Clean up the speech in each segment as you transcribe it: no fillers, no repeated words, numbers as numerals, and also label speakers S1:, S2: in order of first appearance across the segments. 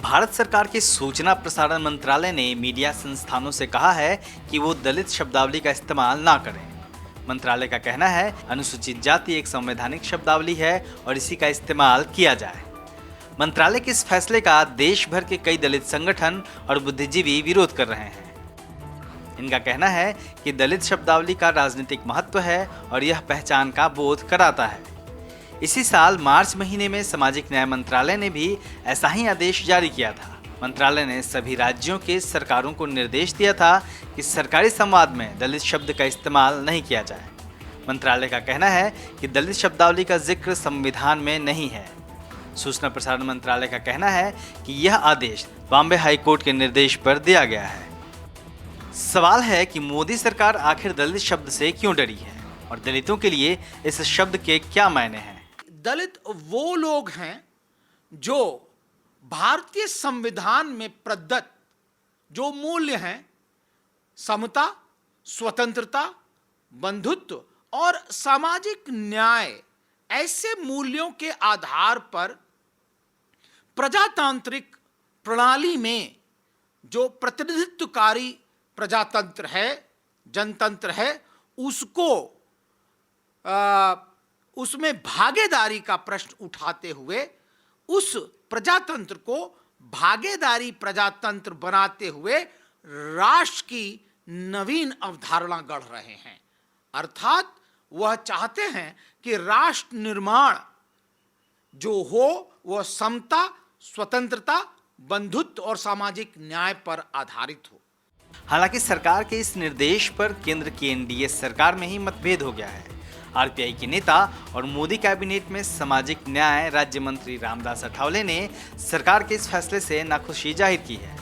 S1: भारत सरकार के सूचना प्रसारण मंत्रालय ने मीडिया संस्थानों से कहा है कि वो दलित शब्दावली का इस्तेमाल ना करें। मंत्रालय का कहना है, अनुसूचित जाति एक संवैधानिक शब्दावली है और इसी का इस्तेमाल किया जाए। मंत्रालय के इस फैसले का देश भर के कई दलित संगठन और बुद्धिजीवी विरोध कर रहे हैं। इनका कहना है कि दलित शब्दावली का राजनीतिक महत्व है और यह पहचान का बोध कराता है। इसी साल मार्च महीने में सामाजिक न्याय मंत्रालय ने भी ऐसा ही आदेश जारी किया था। मंत्रालय ने सभी राज्यों के सरकारों को निर्देश दिया था कि सरकारी संवाद में दलित शब्द का इस्तेमाल नहीं किया जाए। मंत्रालय का कहना है कि दलित शब्दावली का जिक्र संविधान में नहीं है। सूचना प्रसारण मंत्रालय का कहना है कि यह आदेश बॉम्बे हाई कोर्ट के निर्देश पर दिया गया है। सवाल है कि मोदी सरकार आखिर दलित शब्द से क्यों डरी है और दलितों के लिए इस शब्द के क्या मायने हैं।
S2: दलित वो लोग हैं जो भारतीय संविधान में प्रदत्त जो मूल्य हैं, समता, स्वतंत्रता, बंधुत्व और सामाजिक न्याय, ऐसे मूल्यों के आधार पर प्रजातांत्रिक प्रणाली में जो प्रतिनिधित्वकारी प्रजातंत्र है, जनतंत्र है, उसमें भागीदारी का प्रश्न उठाते हुए उस प्रजातंत्र को भागीदारी प्रजातंत्र बनाते हुए राष्ट्र की नवीन अवधारणा गढ़ रहे हैं। अर्थात वह चाहते हैं कि राष्ट्र निर्माण जो हो वह समता, स्वतंत्रता, बंधुत्व और सामाजिक न्याय पर आधारित हो।
S1: हालांकि सरकार के इस निर्देश पर केंद्र की एनडीए सरकार में ही मतभेद हो गया है। आरपीआई के नेता और मोदी कैबिनेट में सामाजिक न्याय राज्य मंत्री रामदास अठावले ने सरकार के इस फैसले से नाखुशी जाहिर की है।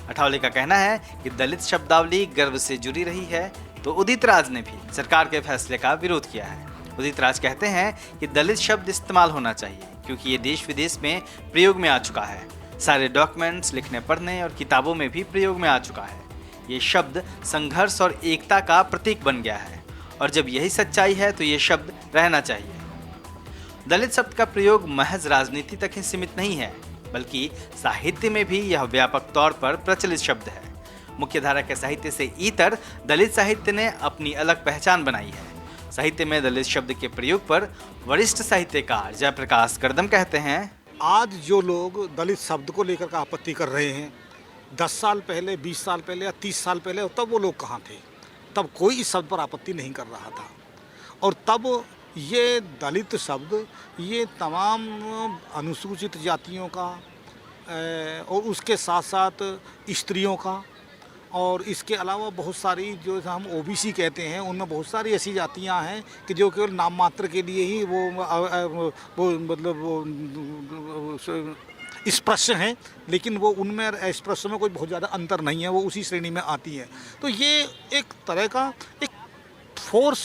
S1: अठावले का कहना है कि दलित शब्दावली गर्व से जुड़ी रही है, तो उदित राज ने भी सरकार के फैसले का विरोध किया है। उदित राज कहते हैं कि दलित शब्द इस्तेमाल होना चाहिए क्योंकि ये देश विदेश में प्रयोग में आ चुका है। सारे डॉक्यूमेंट्स, लिखने पढ़ने और किताबों में भी प्रयोग में आ चुका है। ये शब्द संघर्ष और एकता का प्रतीक बन गया है और जब यही सच्चाई है तो ये शब्द रहना चाहिए। दलित शब्द का प्रयोग महज राजनीति तक ही सीमित नहीं है, बल्कि साहित्य में भी यह व्यापक तौर पर प्रचलित शब्द है। मुख्यधारा के साहित्य से इतर दलित साहित्य ने अपनी अलग पहचान बनाई है। साहित्य में दलित शब्द के प्रयोग पर वरिष्ठ साहित्यकार जयप्रकाश करदम कहते हैं,
S3: आज जो लोग दलित शब्द को लेकर का आपत्ति कर रहे हैं, 10 साल पहले, 20 साल पहले या 30 साल पहले तब वो लोग कहाँ थे? तब कोई इस शब्द पर आपत्ति नहीं कर रहा था। और तब ये दलित शब्द ये तमाम अनुसूचित जातियों का और उसके साथ साथ स्त्रियों का और इसके अलावा बहुत सारी जो हम ओबीसी कहते हैं उनमें बहुत सारी ऐसी जातियां हैं कि जो केवल नाम मात्र के लिए ही स्पृश्य हैं, लेकिन वो उनमें स्पृश्य में कोई बहुत ज़्यादा अंतर नहीं है, वो उसी श्रेणी में आती है। तो ये एक तरह का एक फोर्स